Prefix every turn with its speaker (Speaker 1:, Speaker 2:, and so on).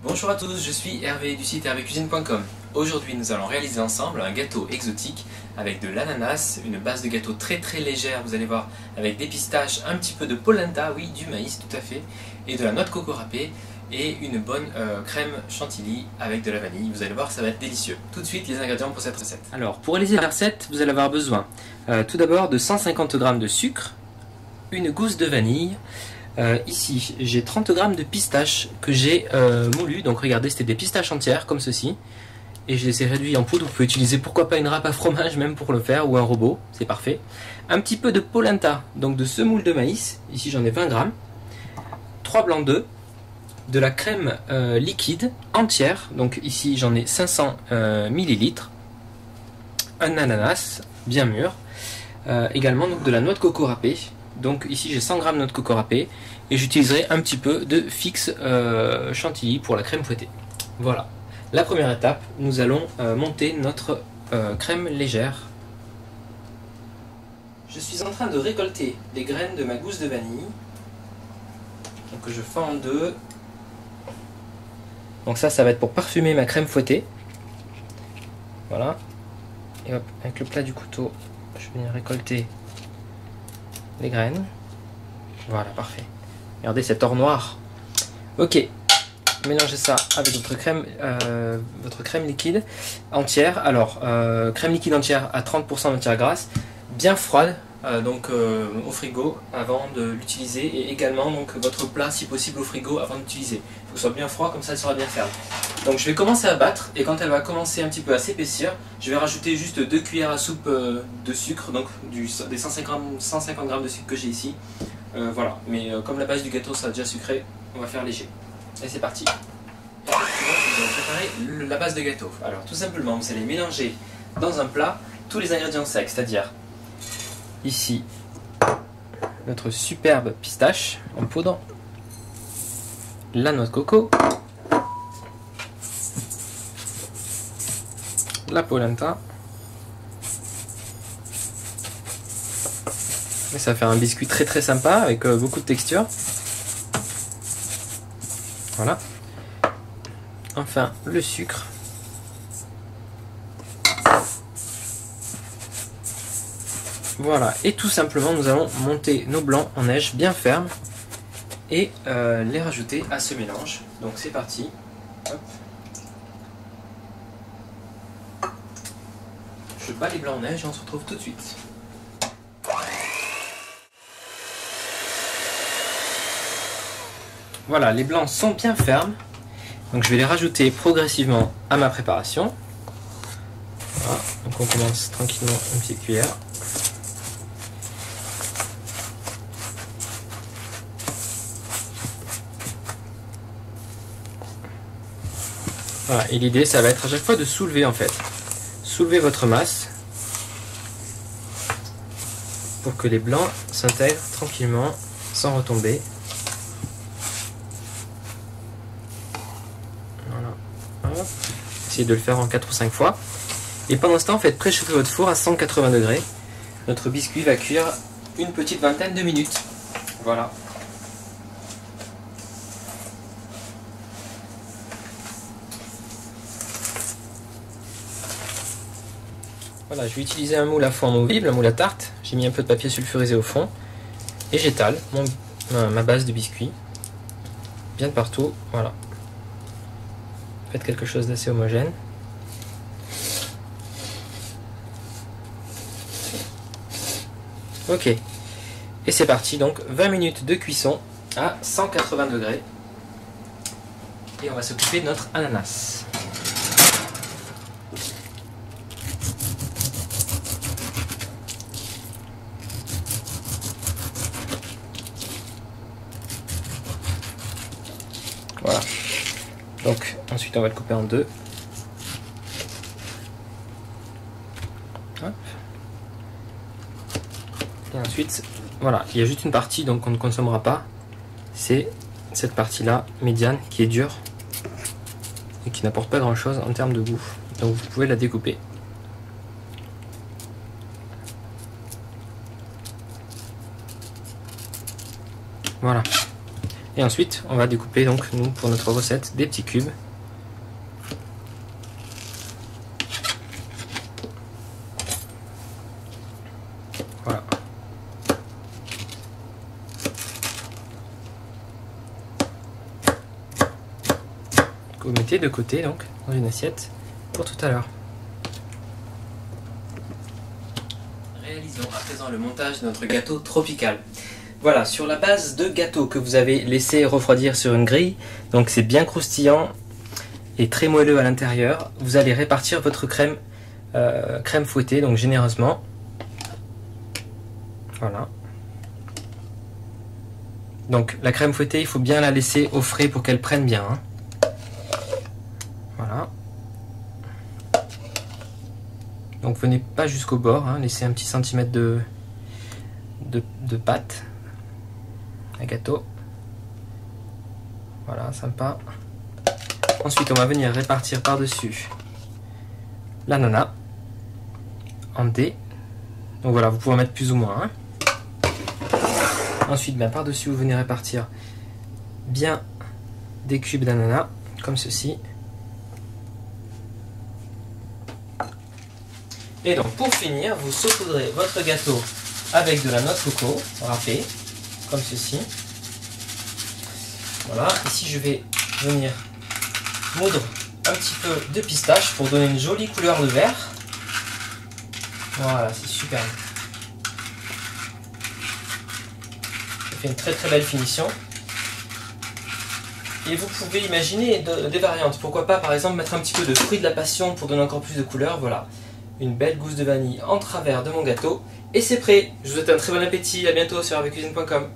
Speaker 1: Bonjour à tous, je suis Hervé du site hervécuisine.com. Aujourd'hui nous allons réaliser ensemble un gâteau exotique avec de l'ananas, une base de gâteau très légère, vous allez voir, avec des pistaches, un petit peu de polenta, oui du maïs tout à fait, et de la noix de coco râpée et une bonne crème chantilly avec de la vanille. Vous allez voir que ça va être délicieux. Tout de suite les ingrédients pour cette recette. Alors pour réaliser la recette, vous allez avoir besoin tout d'abord de 150 g de sucre, une gousse de vanille. Ici j'ai 30 g de pistaches que j'ai moulues, donc regardez, c'était des pistaches entières comme ceci et je les ai réduits en poudre. Vous pouvez utiliser pourquoi pas une râpe à fromage même pour le faire, ou un robot, c'est parfait. Un petit peu de polenta, donc de semoule de maïs, ici j'en ai 20 g, 3 blancs d'œufs, de la crème liquide entière, donc ici j'en ai 500 ml, un ananas bien mûr, également donc de la noix de coco râpée. Donc ici j'ai 100 g de noix de coco râpée et j'utiliserai un petit peu de fixe chantilly pour la crème fouettée. Voilà. La première étape, nous allons monter notre crème légère. Je suis en train de récolter les graines de ma gousse de vanille. Donc je fends en deux. Donc ça va être pour parfumer ma crème fouettée. Voilà. Et hop, avec le plat du couteau, je vais venir récolter les graines. Voilà, parfait. Regardez cet or noir. Ok, mélangez ça avec votre crème liquide entière. Alors, crème liquide entière à 30% de matière grasse, bien froide, au frigo avant de l'utiliser, et également donc votre plat si possible au frigo avant d'utiliser. Il faut que ce soit bien froid, comme ça elle sera bien ferme. Donc je vais commencer à battre, et quand elle va commencer un petit peu à s'épaissir, je vais rajouter juste 2 cuillères à soupe de sucre, donc des 150 g de sucre que j'ai ici. Voilà, mais comme la base du gâteau sera déjà sucré, on va faire léger. Et c'est parti. Et je vais préparer la base de gâteau. Alors tout simplement, vous allez mélanger dans un plat tous les ingrédients secs, c'est-à-dire ici notre superbe pistache en poudre, la noix de coco, la polenta, et ça va faire un biscuit très sympa avec beaucoup de texture. Voilà. Enfin le sucre. Voilà, et tout simplement nous allons monter nos blancs en neige bien fermes et les rajouter à ce mélange. Donc c'est parti. Hop. Je bats les blancs en neige et on se retrouve tout de suite. Voilà, les blancs sont bien fermes. Donc je vais les rajouter progressivement à ma préparation. Voilà, donc on commence tranquillement une petite cuillère. Voilà, et l'idée ça va être à chaque fois de soulever en fait. Soulevez votre masse pour que les blancs s'intègrent tranquillement sans retomber. Voilà. Hop. Essayez de le faire en 4 ou 5 fois. Et pendant ce temps, faites préchauffer votre four à 180 degrés. Notre biscuit va cuire une petite vingtaine de minutes. Voilà. Voilà, je vais utiliser un moule à fond amovible, un moule à tarte. J'ai mis un peu de papier sulfurisé au fond. Et j'étale ma base de biscuit. Bien de partout, voilà. Faites quelque chose d'assez homogène. Ok. Et c'est parti, donc 20 minutes de cuisson à 180 degrés. Et on va s'occuper de notre ananas. Voilà. Donc ensuite on va le couper en deux. Hop. Et ensuite, voilà, il y a juste une partie donc qu'on ne consommera pas. C'est cette partie-là, médiane, qui est dure et qui n'apporte pas grand-chose en termes de goût. Donc vous pouvez la découper. Voilà. Et ensuite, on va découper donc nous pour notre recette des petits cubes. Voilà. Que vous mettez de côté donc dans une assiette pour tout à l'heure. Réalisons à présent le montage de notre gâteau tropical. Voilà, sur la base de gâteau que vous avez laissé refroidir sur une grille, donc c'est bien croustillant et très moelleux à l'intérieur, vous allez répartir votre crème, crème fouettée, donc généreusement. Voilà. Donc la crème fouettée, il faut bien la laisser au frais pour qu'elle prenne bien. Hein. Voilà. Donc venez pas jusqu'au bord, hein, laissez un petit centimètre de pâte à gâteau. Voilà, sympa. Ensuite, on va venir répartir par-dessus l'ananas en dés. Donc voilà, vous pouvez en mettre plus ou moins. Hein. Ensuite, ben, par-dessus, vous venez répartir bien des cubes d'ananas, comme ceci. Et donc, pour finir, vous saupoudrez votre gâteau avec de la noix de coco râpée, comme ceci. Voilà, ici je vais venir moudre un petit peu de pistache pour donner une jolie couleur de vert. Voilà, c'est superbe. Ça fait une très très belle finition. Et vous pouvez imaginer des variantes. Pourquoi pas par exemple mettre un petit peu de fruit de la passion pour donner encore plus de couleur. Voilà, une belle gousse de vanille en travers de mon gâteau. Et c'est prêt. Je vous souhaite un très bon appétit. À bientôt sur hervécuisine.com.